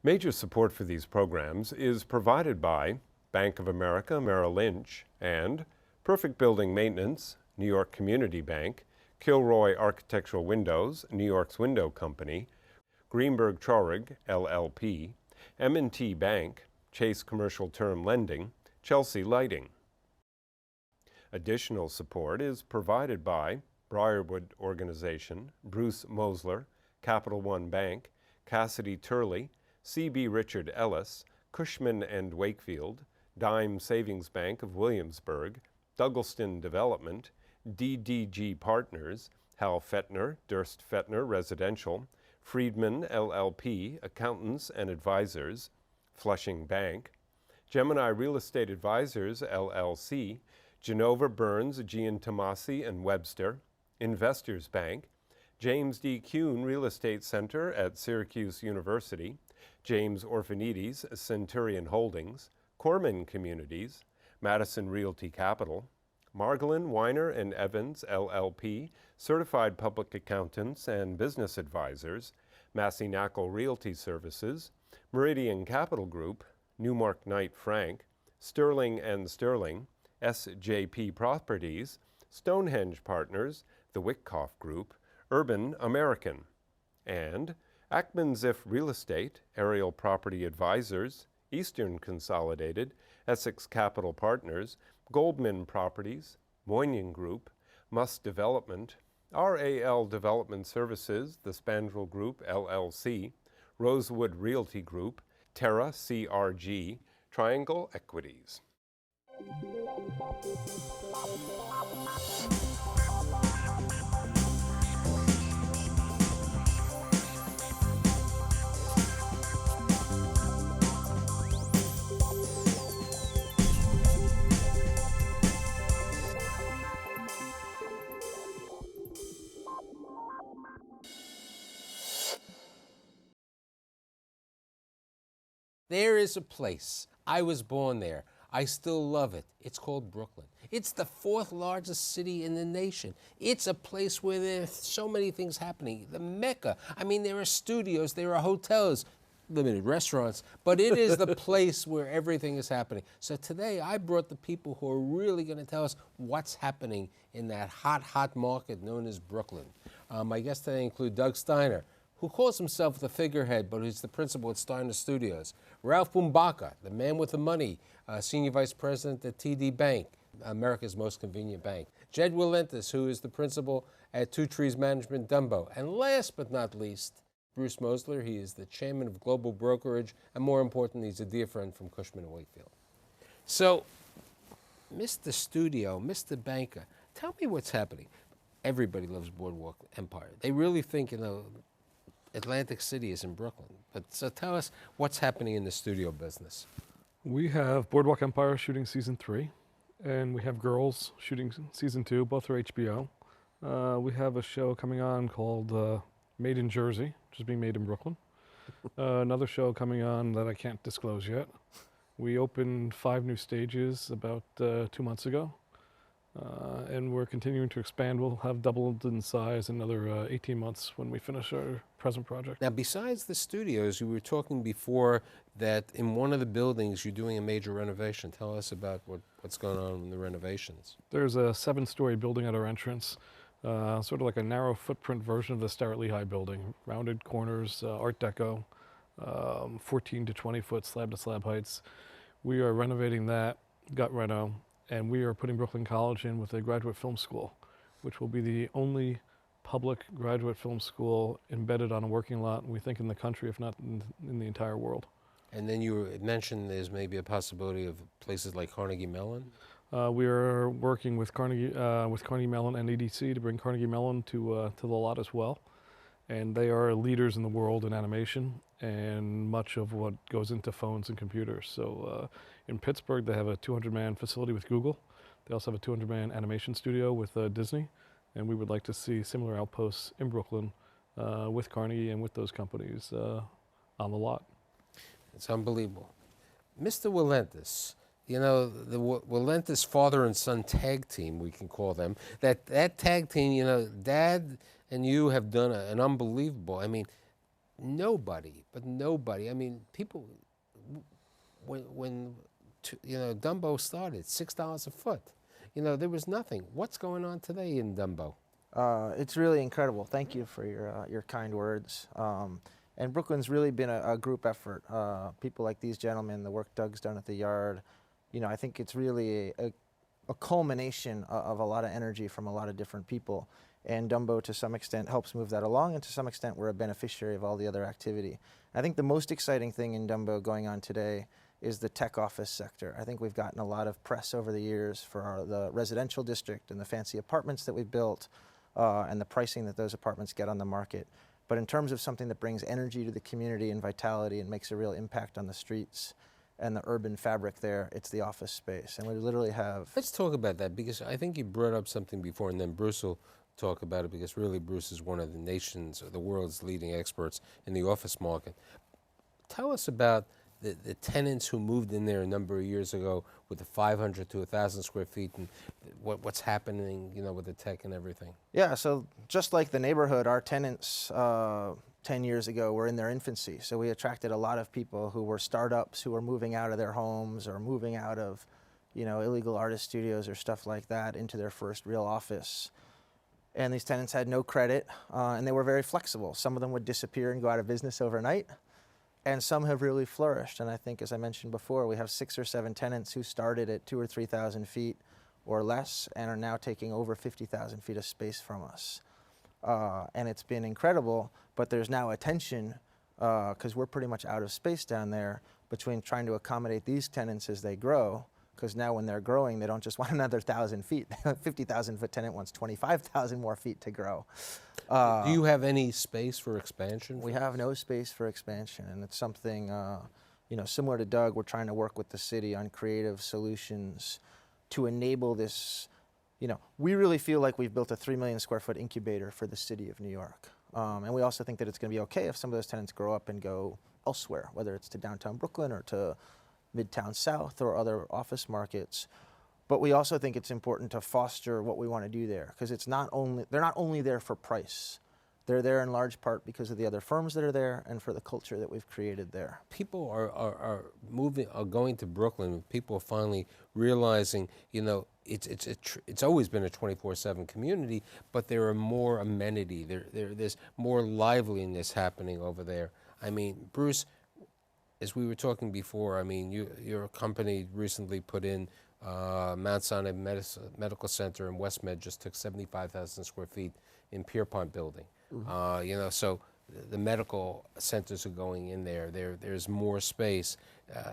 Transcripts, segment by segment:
Major support for these programs is provided by Bank of America Merrill Lynch and Perfect Building Maintenance, New York Community Bank, Kilroy Architectural Windows, New York's Window Company, Greenberg Traurig, LLP, M&T Bank, Chase Commercial Term Lending, Chelsea Lighting. Additional support is provided by Briarwood Organization, Bruce Mosler, Capital One Bank, Cassidy Turley, C.B. Richard Ellis, Cushman & Wakefield, Dime Savings Bank of Williamsburg, Douglaston Development, DDG Partners, Hal Fettner, Durst Fettner Residential, Friedman LLP, Accountants and Advisors, Flushing Bank, Gemini Real Estate Advisors LLC, Genova Burns, Giantomasi and Webster, Investors Bank, James D. Kuhn Real Estate Center at Syracuse University, James Orphanides, Centurion Holdings, Corman Communities, Madison Realty Capital, Margolin, Weiner and Evans, LLP, Certified Public Accountants and Business Advisors, Massey Knackle Realty Services, Meridian Capital Group, Newmark Knight Frank, Sterling and Sterling, SJP Properties, Stonehenge Partners, the Wickoff Group, Urban American, and Ackman Ziff Real Estate, Aerial Property Advisors, Eastern Consolidated, Essex Capital Partners, Goldman Properties, Moynihan Group, Musk Development, RAL Development Services, the Spandrel Group, LLC, Rosewood Realty Group, Terra CRG, Triangle Equities. There is a place. I was born there. I still love it. It's called Brooklyn. It's the fourth largest city in the nation. It's a place where there's so many things happening. The Mecca. I mean, there are studios, there are hotels, limited restaurants, but it is the place where everything is happening. So today I brought the people who are really going to tell us what's happening in that hot, hot market known as Brooklyn. My guests today include Doug Steiner, who calls himself the figurehead, but he's the principal at Steiner Studios. Ralph Bumbaka, the man with the money, senior vice president at TD Bank, America's most convenient bank. Jed Willentis, who is the principal at Two Trees Management Dumbo. And last but not least, Bruce Mosler. He is the chairman of Global Brokerage, and more important, he's a dear friend from Cushman & Wakefield. So, Mr. Studio, Mr. Banker, tell me what's happening. Everybody loves Boardwalk Empire. They really think, Atlantic City is in Brooklyn. But so tell us what's happening in the studio business. We have Boardwalk Empire shooting season 3, and we have Girls shooting season 2. Both are HBO. We have a show coming on called Made in Jersey, which is being made in Brooklyn. Another show coming on that I can't disclose yet. We opened 5 new stages about 2 months ago. And we're continuing to expand. We'll have doubled in size in another 18 months when we finish our present project. Now, besides the studios, you were talking before that in one of the buildings you're doing a major renovation. Tell us about what's going on in the renovations. There's a 7-story building at our entrance, sort of like a narrow footprint version of the Starrett Lehigh building. Rounded corners, Art Deco, 14 to 20 foot slab to slab heights. We are renovating that, gut reno. And we are putting Brooklyn College in with a graduate film school, which will be the only public graduate film school embedded on a working lot, we think, in the country, if not in the entire world. And then you mentioned there's maybe a possibility of places like Carnegie Mellon? We are working with Carnegie Mellon and EDC to bring Carnegie Mellon to the lot as well. And they are leaders in the world in animation and much of what goes into phones and computers. So in Pittsburgh, they have a 200-man facility with Google. They also have a 200-man animation studio with Disney. And we would like to see similar outposts in Brooklyn with Carnegie and with those companies on the lot. It's unbelievable. Mr. Willentis, the Willentis father and son tag team, we can call them, that tag team, Dad and you have done an unbelievable, nobody, I mean, people, Dumbo started, $6 a foot. There was nothing. What's going on today in Dumbo? It's really incredible. Thank you for your kind words. And Brooklyn's really been a group effort. People like these gentlemen, the work Doug's done at the yard, I think it's really a culmination of a lot of energy from a lot of different people. And Dumbo, to some extent, helps move that along, and to some extent, we're a beneficiary of all the other activity. I think the most exciting thing in Dumbo going on today is the tech office sector. I think we've gotten a lot of press over the years for the residential district and the fancy apartments that we've built, and the pricing that those apartments get on the market. But in terms of something that brings energy to the community and vitality and makes a real impact on the streets and the urban fabric there, it's the office space. And we literally have... Let's talk about that, because I think you brought up something before, and then Bruce will talk about it, because really Bruce is one of the nation's or the world's leading experts in the office market. Tell us about the tenants who moved in there a number of years ago with the 500 to 1,000 square feet, and what's happening, with the tech and everything. Yeah, so just like the neighborhood, our tenants 10 years ago were in their infancy. So we attracted a lot of people who were startups who were moving out of their homes or moving out of, illegal artist studios or stuff like that into their first real office. And these tenants had no credit, and they were very flexible. Some of them would disappear and go out of business overnight, and some have really flourished. And I think, as I mentioned before, we have 6 or 7 tenants who started at 2,000 or 3,000 feet or less and are now taking over 50,000 feet of space from us. And it's been incredible, but there's now a tension, because we're pretty much out of space down there, between trying to accommodate these tenants as they grow, because now when they're growing, they don't just want another 1,000 feet. A 50,000 foot tenant wants 25,000 more feet to grow. Do you have any space for expansion? We have no space for expansion, and it's something, similar to Doug, we're trying to work with the city on creative solutions to enable this. We really feel like we've built a 3 million square foot incubator for the city of New York. And we also think that it's going to be okay if some of those tenants grow up and go elsewhere, whether it's to downtown Brooklyn or to Midtown South or other office markets. But we also think it's important to foster what we want to do there, because they're not only there for price. They're there in large part because of the other firms that are there and for the culture that we've created there. People are going to Brooklyn. People are finally realizing, it's always been a 24/7 community, but there are more amenity. There's more liveliness happening over there. I mean, Bruce, as we were talking before, I mean, your company recently put in Mount Sinai Medical Center, and WestMed just took 75,000 square feet in Pierpont Building. Mm-hmm. So the medical centers are going in there. There's more space,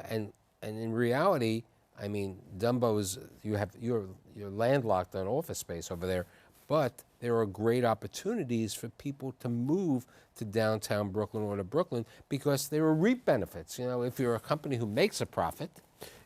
and in reality, I mean, Dumbo's you're landlocked on office space over there, but there are great opportunities for people to move to downtown Brooklyn or to Brooklyn, because there are REIT benefits. If you're a company who makes a profit,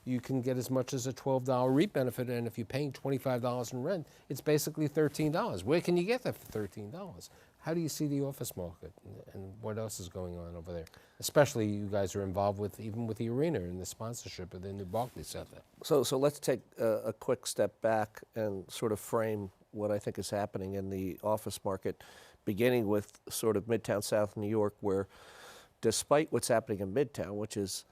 you can get as much as a $12 REIT benefit, and if you're paying $25 in rent, it's basically $13. Where can you get that for $13? How do you see the office market, and what else is going on over there? Especially you guys are involved even with the arena and the sponsorship of the new Barclays Center. So let's take a quick step back and sort of frame what I think is happening in the office market, beginning with sort of Midtown South New York, where despite what's happening in Midtown, which is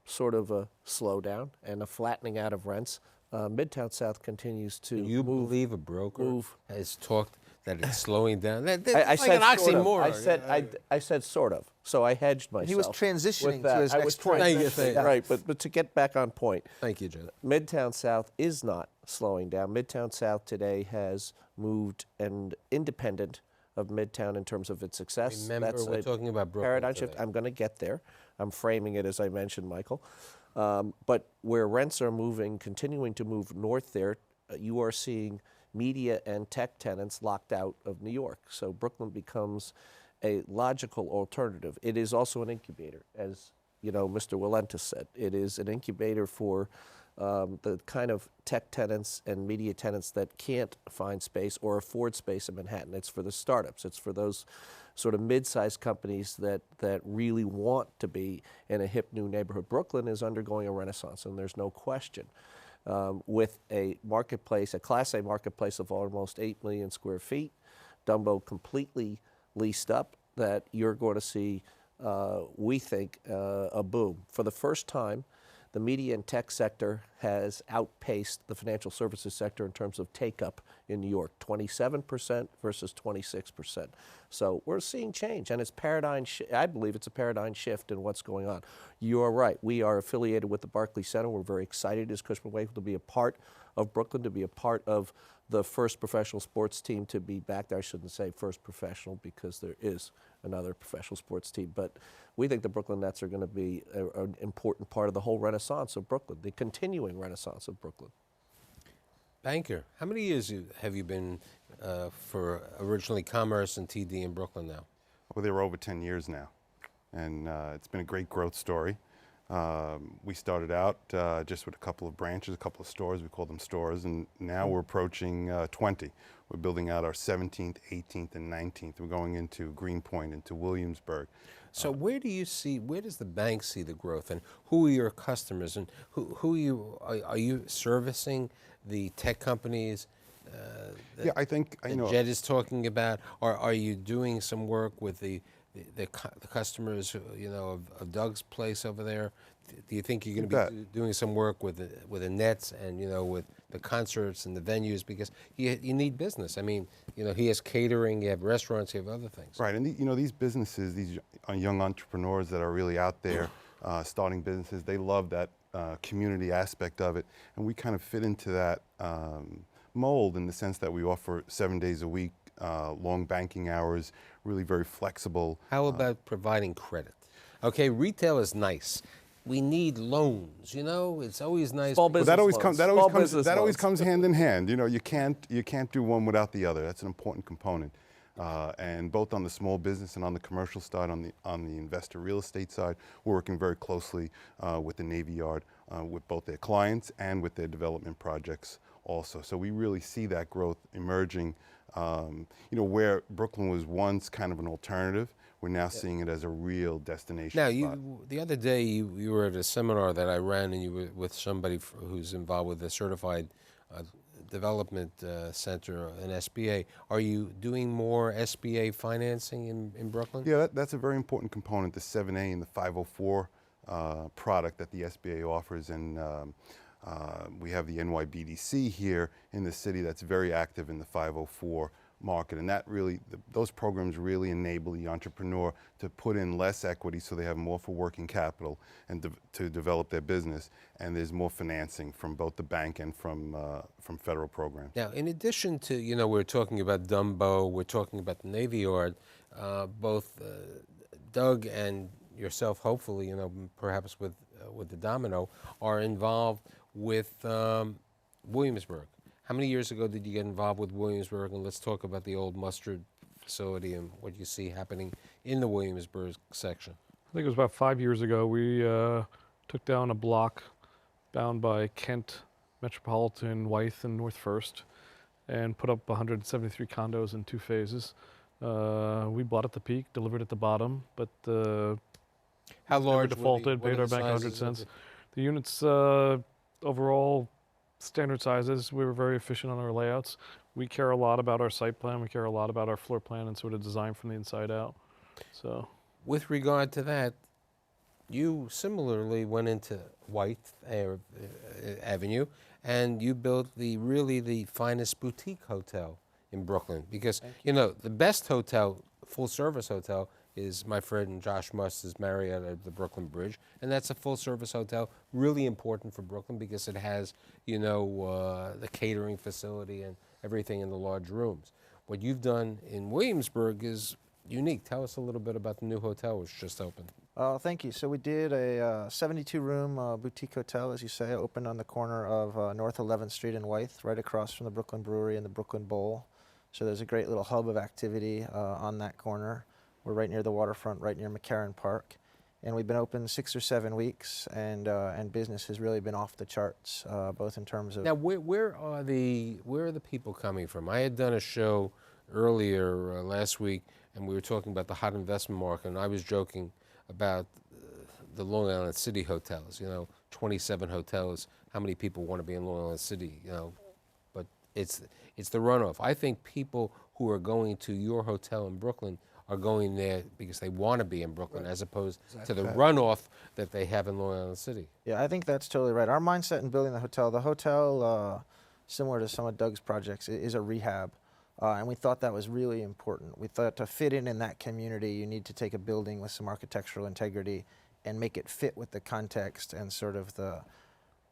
sort of a slowdown and a flattening out of rents, Midtown South continues to believe a broker has talked that it's slowing down? That's I like said an oxymoron. I said sort of. So I hedged myself. He was transitioning to his I next was point. transitioning, right, but to get back on point. Thank you, Janet. Midtown South is not slowing down. Midtown South today has moved and independent of Midtown in terms of its success. Remember, we're talking about Brooklyn paradigm shift. today. I'm going to get there. I'm framing it as I mentioned, Michael. But where rents are continuing to move north there, you are seeing media and tech tenants locked out of New York. So Brooklyn becomes a logical alternative. It is also an incubator, as Mr. Walentis said. It is an incubator for the kind of tech tenants and media tenants that can't find space or afford space in Manhattan. It's for the startups. It's for those sort of mid-sized companies that really want to be in a hip new neighborhood. Brooklyn is undergoing a renaissance, and there's no question. With a marketplace, a Class A marketplace of almost 8 million square feet, Dumbo completely leased up, that you're going to see, we think, a boom. For the first time, the media and tech sector has outpaced the financial services sector in terms of take-up in New York, 27% versus 26%. So we're seeing change, and it's I believe it's a paradigm shift in what's going on. You are right. We are affiliated with the Barclays Center. We're very excited as Cushman & Wakefield to be a part of Brooklyn, to be a part of the first professional sports team to be back there. I shouldn't say first professional because there is another professional sports team, but we think the Brooklyn Nets are going to be an important part of the whole renaissance of Brooklyn, the continuing renaissance of Brooklyn. Banker, how many years have you been for originally Commerce and TD in Brooklyn now? Well, they were over 10 years now, and it's been a great growth story. We started out just with a couple of branches, a couple of stores. We call them stores, and now we're approaching 20. We're building out our 17th, 18th, and 19th. We're going into Greenpoint, into Williamsburg. So where does the bank see the growth, and who are your customers, and who are you servicing the tech companies? Yeah, I think, Jed is talking about, or are you doing some work with the customers, of Doug's place over there? Do you think you're going to be doing some work with the Nets and with the concerts and the venues, because you need business? I mean, he has catering, you have restaurants, you have other things. Right, and these businesses, these young entrepreneurs that are really out there starting businesses, they love that community aspect of it, and we kind of fit into that mold in the sense that we offer 7 days a week, long banking hours, really very flexible. How about providing credit? Okay, retail is nice. We need loans. It's always nice. Small business But that always loans. comes hand in hand. You can't do one without the other. That's an important component. And both on the small business and on the commercial side, on the investor real estate side, we're working very closely with the Navy Yard, with both their clients and with their development projects also. So we really see that growth emerging. Where Brooklyn was once kind of an alternative, we're now seeing it as a real destination spot. The other day you were at a seminar that I ran, and you were with somebody who's involved with the Certified Development Center, an SBA. Are you doing more SBA financing in Brooklyn? Yeah, that's a very important component, the 7A and the 504 product that the SBA offers, and we have the NYBDC here in the city that's very active in the 504 market, and that really, those programs really enable the entrepreneur to put in less equity so they have more for working capital and to develop their business, and there's more financing from both the bank and from federal programs. Now, in addition to, we're talking about Dumbo, we're talking about the Navy Yard, both Doug and yourself, hopefully, perhaps with the Domino, are involved with Williamsburg. How many years ago did you get involved with Williamsburg? And let's talk about the old mustard facility and what you see happening in the Williamsburg section. I think it was about 5 years ago. We took down a block bound by Kent, Metropolitan, Wythe, and North First, and put up 173 condos in 2 phases. We bought at the peak, delivered at the bottom, but how large defaulted, paid our bank 100 cents. The units overall standard sizes. We were very efficient on our layouts. We care a lot about our site plan. We care a lot about our floor plan and sort of design from the inside out. So, with regard to that, you similarly went into Wythe Avenue, and you built the finest boutique hotel in Brooklyn, because the best hotel, full service hotel, is my friend Josh Must's Marriott at the Brooklyn Bridge, and that's a full-service hotel, really important for Brooklyn because it has, the catering facility and everything in the large rooms. What you've done in Williamsburg is unique. Tell us a little bit about the new hotel which just opened. Thank you. So we did a 72-room boutique hotel, as you say, opened on the corner of North 11th Street and Wythe, right across from the Brooklyn Brewery and the Brooklyn Bowl. So there's a great little hub of activity on that corner. We're right near the waterfront, right near McCarran Park. And we've been open 6 or 7 weeks, and business has really been off the charts, both in terms of... Now, where are the people coming from? I had done a show earlier last week, and we were talking about the hot investment market, and I was joking about the Long Island City hotels, 27 hotels. How many people want to be in Long Island City, But it's the runoff. I think people who are going to your hotel in Brooklyn are going there because they want to be in Brooklyn, as opposed to the runoff that they have in Long Island City. Yeah, I think that's totally right. Our mindset in building the hotel, similar to some of Doug's projects, is a rehab. And we thought that was really important. We thought to fit in that community, you need to take a building with some architectural integrity and make it fit with the context and sort of the,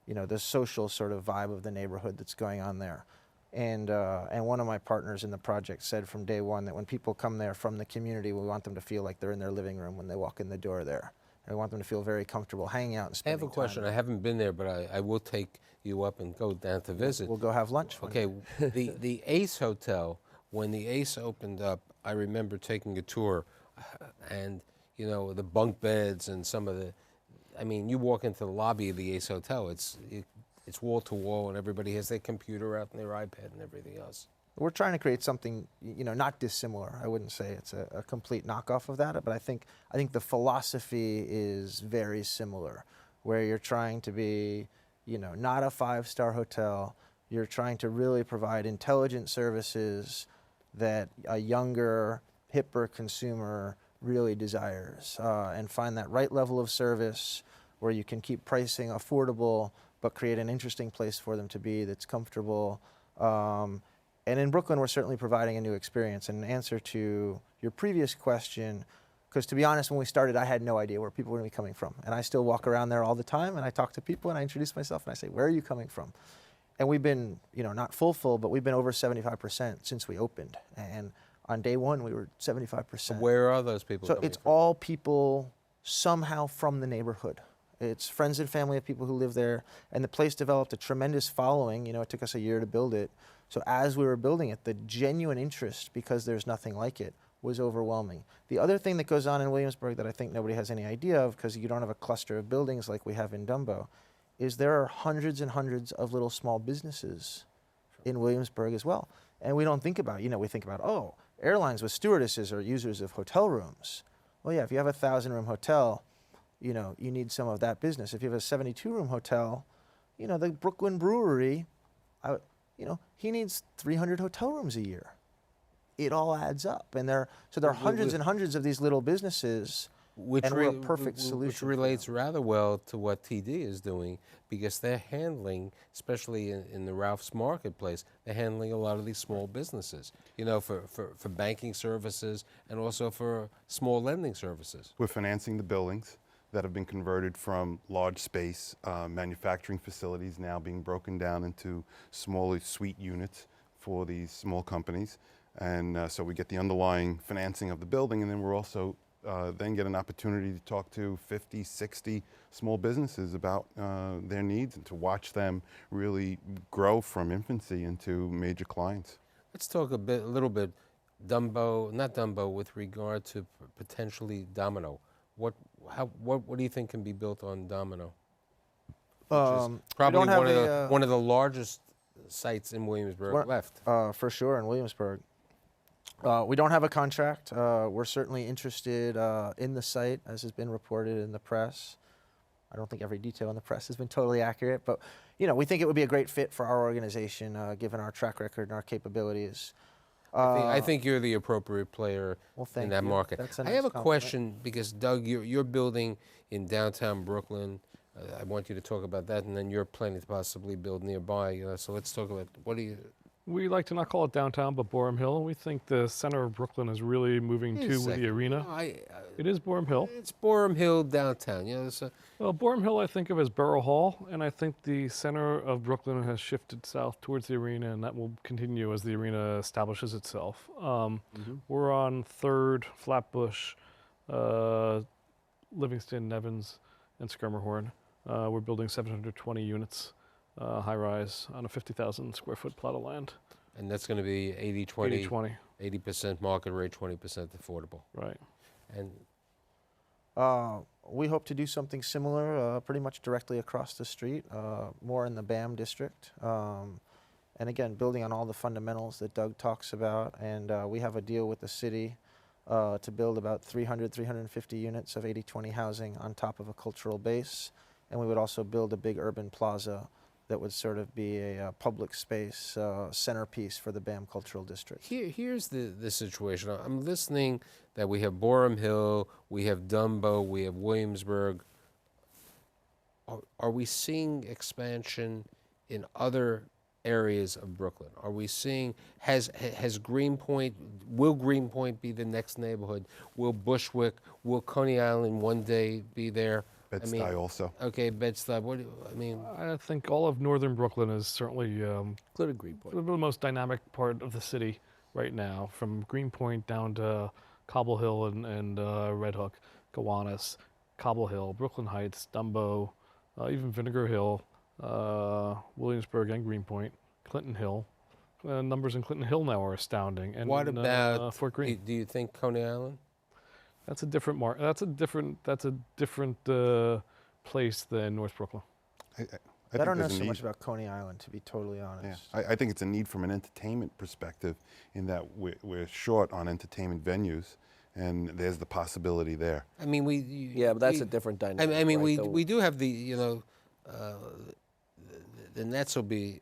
the social sort of vibe of the neighborhood that's going on there. And one of my partners in the project said from day one that when people come there from the community, we want them to feel like they're in their living room when they walk in the door there. And we want them to feel very comfortable hanging out and I spending have a question. time. I haven't been there, but I will take you up and go down to visit. We'll go have lunch. Okay, the Ace Hotel, when the Ace opened up, I remember taking a tour, and the bunk beds and some of the, I mean, you walk into the lobby of the Ace Hotel, it's wall to wall, and everybody has their computer out and their iPad and everything else. We're trying to create something, not dissimilar. I wouldn't say it's a complete knockoff of that, but I think the philosophy is very similar, where you're trying to be, not a five-star hotel. You're trying to really provide intelligent services that a younger, hipper consumer really desires, and find that right level of service where you can keep pricing affordable, but create an interesting place for them to be that's comfortable. And in Brooklyn, we're certainly providing a new experience. And in answer to your previous question, because to be honest, when we started, I had no idea where people were going to be coming from. And I still walk around there all the time, and I talk to people, and I introduce myself, and I say, where are you coming from? And we've been, not full, but we've been over 75% since we opened. And on day one, we were 75%. Where are those people So coming it's from? all people somehow from the neighborhood. It's friends and family of people who live there, and the place developed a tremendous following. It took us a year to build it. So as we were building it, the genuine interest, because there's nothing like it, was overwhelming. The other thing that goes on in Williamsburg that I think nobody has any idea of, because you don't have a cluster of buildings like we have in Dumbo, is there are hundreds and hundreds of little small businesses in Williamsburg as well. And we don't think about it. We think about, airlines with stewardesses are users of hotel rooms. Well, yeah, if you have a 1,000-room hotel, you need some of that business. If you have a 72-room hotel, the Brooklyn Brewery, he needs 300 hotel rooms a year. It all adds up. And there are hundreds and hundreds of these little businesses, and we're a perfect solution. Which relates rather well to what TD is doing, because they're handling, especially in the Ralph's Marketplace, they're handling a lot of these small businesses, for banking services and also for small lending services. We're financing the buildings that have been converted from large space manufacturing facilities, now being broken down into smaller suite units for these small companies. And so we get the underlying financing of the building, and then we're also then get an opportunity to talk to 50, 60 small businesses about their needs and to watch them really grow from infancy into major clients. Let's talk a little bit, not Dumbo, with regard to potentially Domino. What do you think can be built on Domino? Which is probably one of the largest sites in Williamsburg left. For sure, in Williamsburg. We don't have a contract. We're certainly interested in the site, as has been reported in the press. I don't think every detail in the press has been totally accurate, but we think it would be a great fit for our organization, given our track record and our capabilities. I think you're the appropriate player in that market. That's a I nice have a compliment. question, because Doug, you're building in downtown Brooklyn. I want you to talk about that, and then you're planning to possibly build nearby. So let's talk about We like to not call it downtown, but Boerum Hill. We think the center of Brooklyn is really moving Wait a to with the second. arena. It is Boerum Hill. It's Boerum Hill downtown. Well, Boerum Hill I think of as Borough Hall, and I think the center of Brooklyn has shifted south towards the arena, and that will continue as the arena establishes itself. We're on 3rd, Flatbush, Livingston, Nevins, and Schermerhorn. We're building 720 units. High-rise on a 50,000 square foot plot of land. And that's going to be 80-20, 80-20. 80% market rate, 20% affordable. Right. And we hope to do something similar, pretty much directly across the street, more in the BAM district. And again, building on all the fundamentals that Doug talks about. And we have a deal with the city to build about 300, 350 units of 80-20 housing on top of a cultural base. And we would also build a big urban plaza that would sort of be a public space centerpiece for the BAM Cultural District. Here's the situation. I'm listening that we have Borum Hill, we have Dumbo, we have Williamsburg. Are we seeing expansion in other areas of Brooklyn? Are we seeing, has Greenpoint, will Greenpoint be the next neighborhood? Will Bushwick, will Coney Island one day be there? Bed-Stuy also. Okay, Bed-Stuy, what do I mean? I think all of northern Brooklyn is certainly Including Greenpoint. the most dynamic part of the city right now, from Greenpoint down to Cobble Hill and Red Hook, Gowanus, Cobble Hill, Brooklyn Heights, Dumbo, even Vinegar Hill, Williamsburg and Greenpoint, Clinton Hill. Numbers in Clinton Hill now are astounding. And What about Fort Greene? Do you think Coney Island? That's a different That's a different place than North Brooklyn. I think don't know there's a so need. much about Coney Island, to be totally honest. Yeah, I think it's a need from an entertainment perspective in that we're short on entertainment venues, and there's the possibility there. I mean, Yeah, but that's a different dynamic. I mean, right? we do have the Nets will be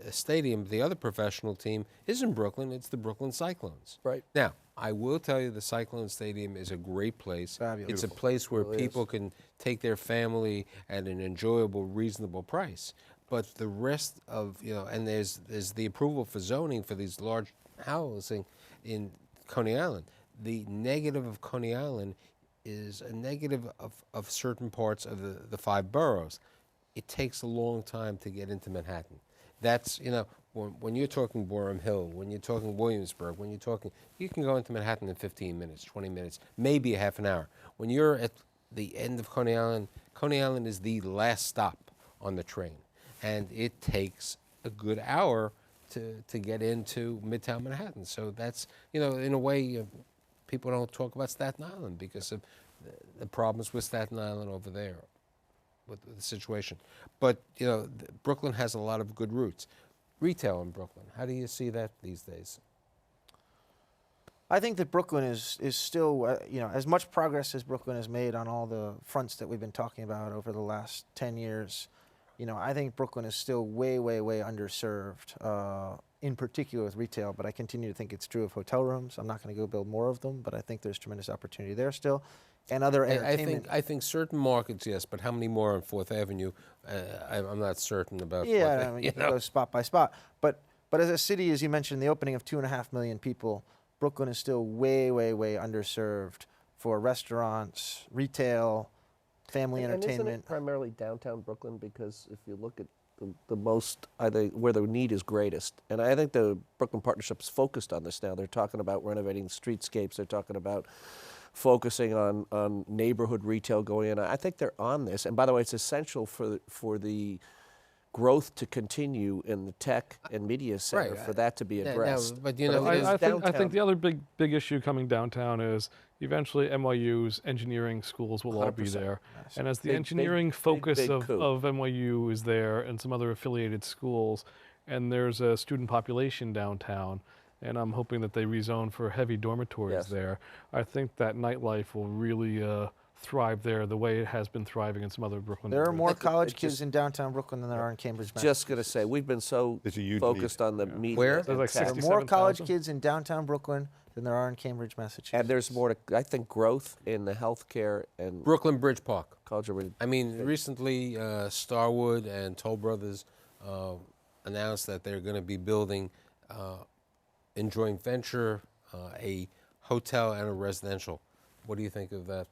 a stadium. The other professional team is in Brooklyn. It's the Brooklyn Cyclones. Right. Now, I will tell you, the Cyclone Stadium is a great place. Fabulous. It's a place where Really people can take their family at an enjoyable, reasonable price. But the rest of and there's the approval for zoning for these large housing in Coney Island. The negative of Coney Island is a negative of certain parts of the 5 boroughs. It takes a long time to get into Manhattan. That's, when you're talking Borum Hill, when you're talking Williamsburg, you can go into Manhattan in 15 minutes, 20 minutes, maybe a half an hour. When you're at the end of Coney Island is the last stop on the train. And it takes a good hour to get into Midtown Manhattan. So that's, in a way, people don't talk about Staten Island because of the problems with Staten Island over there, with the situation. But, Brooklyn has a lot of good roots. Retail in Brooklyn, how do you see that these days? I think that Brooklyn is still, as much progress as Brooklyn has made on all the fronts that we've been talking about over the last 10 years, I think Brooklyn is still way, way, way underserved, in particular with retail, but I continue to think it's true of hotel rooms. I'm not going to go build more of them, but I think there's tremendous opportunity there still. And other entertainment. I think certain markets, yes, but how many more on 4th Avenue? I'm not certain about. Yeah, I mean, you can go spot by spot. But as a city, as you mentioned, the opening of 2.5 million people, Brooklyn is still way, way, way underserved for restaurants, retail, family And isn't entertainment. it primarily downtown Brooklyn? Because if you look at the most, where the need is greatest, and I think the Brooklyn Partnership is focused on this now. They're talking about renovating streetscapes. They're talking about focusing on neighborhood retail going in. I think they're on this. And by the way, it's essential for the growth to continue in the tech and media center, Right. for that to be addressed. But I think the other big issue coming downtown is eventually NYU's engineering schools will all be 100%. there. Yes. And as the Big, engineering focus big coup. of NYU is there and some other affiliated schools, and there's a student population downtown, and I'm hoping that they rezone for heavy dormitories Yes. there. I think that nightlife will really thrive there the way it has been thriving in some other Brooklyn There are neighborhoods. more It college just- kids in downtown Brooklyn than there are in Cambridge, Just going to say, we've been so There's a huge focused need. on the media. Where? and There's like tech. There are more college 67,000. kids in downtown Brooklyn than there are in Cambridge, Massachusetts. And there's more to, I think, growth in the healthcare and Brooklyn Bridge Park. college. I mean, recently Starwood and Toll Brothers announced that they're going to be building in joint venture a hotel and a residential. What do you think of that?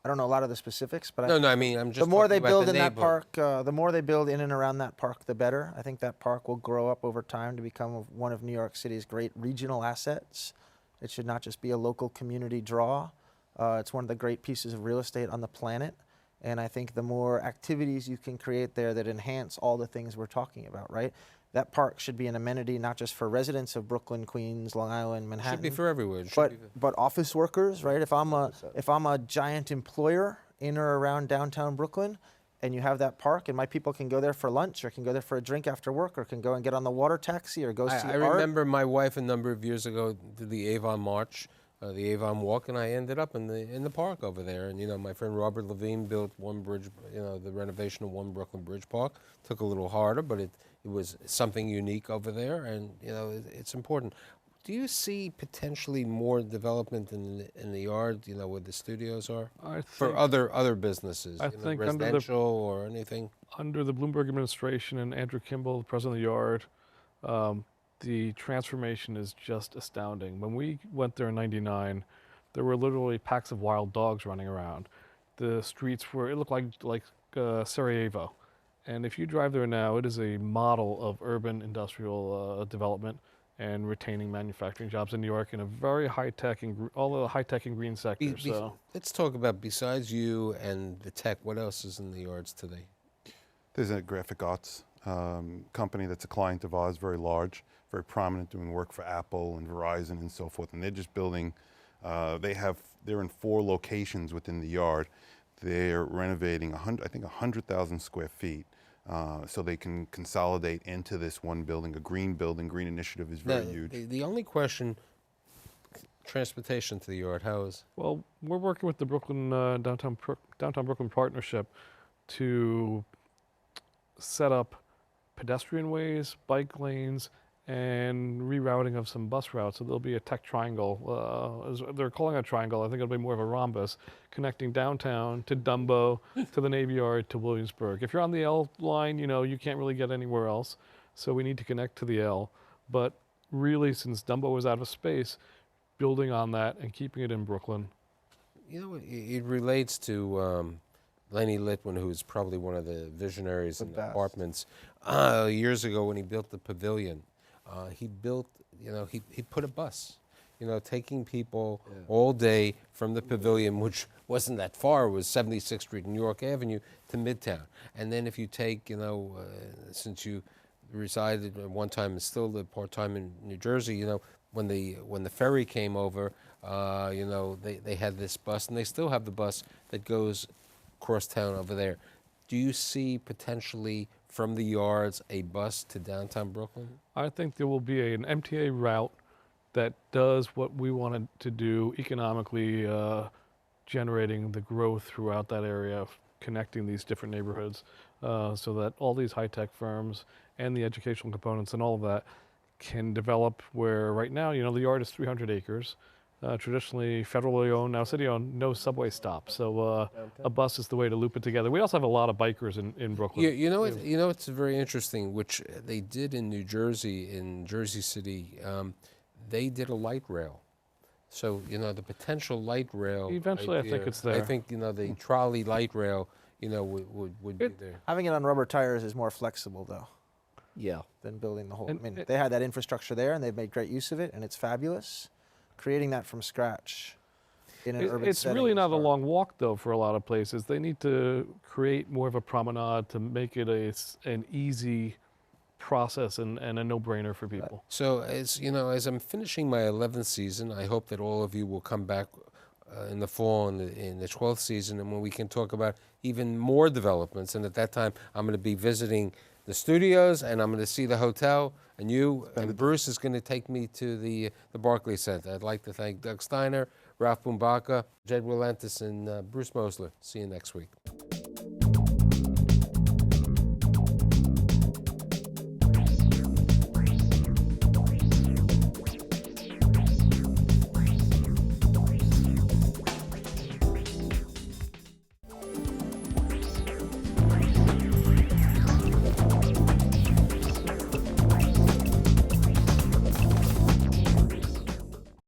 I don't know a lot of the specifics, but No, I mean, I'm just the more they talking about build the in that neighborhood. park, the more they build in and around that park, the better. I think that park will grow up over time to become one of New York City's great regional assets. It should not just be a local community draw. It's one of the great pieces of real estate on the planet. And I think the more activities you can create there that enhance all the things we're talking about, right? That park should be an amenity not just for residents of Brooklyn, Queens, Long Island, Manhattan. Should be for everywhere. It should But be for- but office workers, right? If I'm a giant employer in or around downtown Brooklyn, and you have that park, and my people can go there for lunch, or can go there for a drink after work, or can go and get on the water taxi, or go see I art. remember my wife a number of years ago did the Avon March the Avon Walk, and I ended up in the park over there. And my friend Robert Levine built one bridge, the renovation of One Brooklyn Bridge Park. Took a little harder, but it was something unique over there, and it's important. Do you see potentially more development in the yard, where the studios are, for other businesses, I think residential or anything? Under the Bloomberg administration and Andrew Kimball, the president of the yard, the transformation is just astounding. When we went there in '99, there were literally packs of wild dogs running around. The streets it looked like Sarajevo. And if you drive there now, it is a model of urban industrial development and retaining manufacturing jobs in New York in a very high-tech and all the high-tech and green sectors. Let's talk about, besides you and the tech, what else is in the yards today? There's a graphic arts company that's a client of ours, very large, very prominent, doing work for Apple and Verizon and so forth. And they're just building, they're in 4 locations within the yard. They're renovating 100,000 square feet. So they can consolidate into this one building, a green building. Green initiative is very huge. The only question, transportation to the yard, how is? Well, we're working with the Brooklyn Downtown Brooklyn Partnership to set up pedestrian ways, bike lanes, and rerouting of some bus routes. So there'll be a tech triangle. They're calling it a triangle. I think it'll be more of a rhombus connecting downtown to Dumbo, to the Navy Yard, to Williamsburg. If you're on the L line, you can't really get anywhere else. So we need to connect to the L. But really, since Dumbo was out of space, building on that and keeping it in Brooklyn. It relates to Lenny Litwin, who's probably one of the visionaries in the apartments. Years ago when he built the pavilion, he built, he put a bus, taking people all day from the pavilion, which wasn't that far, it was 76th Street and New York Avenue, to Midtown. And then if you take, since you resided at one time and still live part-time in New Jersey, when the ferry came over, they had this bus, and they still have the bus that goes across town over there. Do you see potentially from the yards a bus to downtown Brooklyn? I think there will be an MTA route that does what we wanted to do economically, generating the growth throughout that area, connecting these different neighborhoods, so that all these high-tech firms and the educational components and all of that can develop where right now, the yard is 300 acres. Traditionally federally owned, now city owned, no subway stop. So a bus is the way to loop it together. We also have a lot of bikers in Brooklyn. It's very interesting, which they did in New Jersey, in Jersey City. They did a light rail. So, the potential light rail. Eventually, idea, I think it's there. I think, the trolley light rail, would be there. Having it on rubber tires is more flexible, though. Yeah. Than building the whole. They had that infrastructure there, and they've made great use of it, and it's fabulous. Creating that from scratch in an urban it's setting really not a long walk, though, for a lot of places. They need to create more of a promenade to make it an easy process and a no-brainer for people. So as I'm finishing my 11th season, I hope that all of you will come back in the fall in the 12th season, and when we can talk about even more developments. And at that time, I'm going to be visiting the studios, and I'm going to see the hotel, and Bruce is going to take me to the Barclays Center. I'd like to thank Doug Steiner, Ralph Bumbaka, Jed Willentis, and Bruce Mosler. See you next week.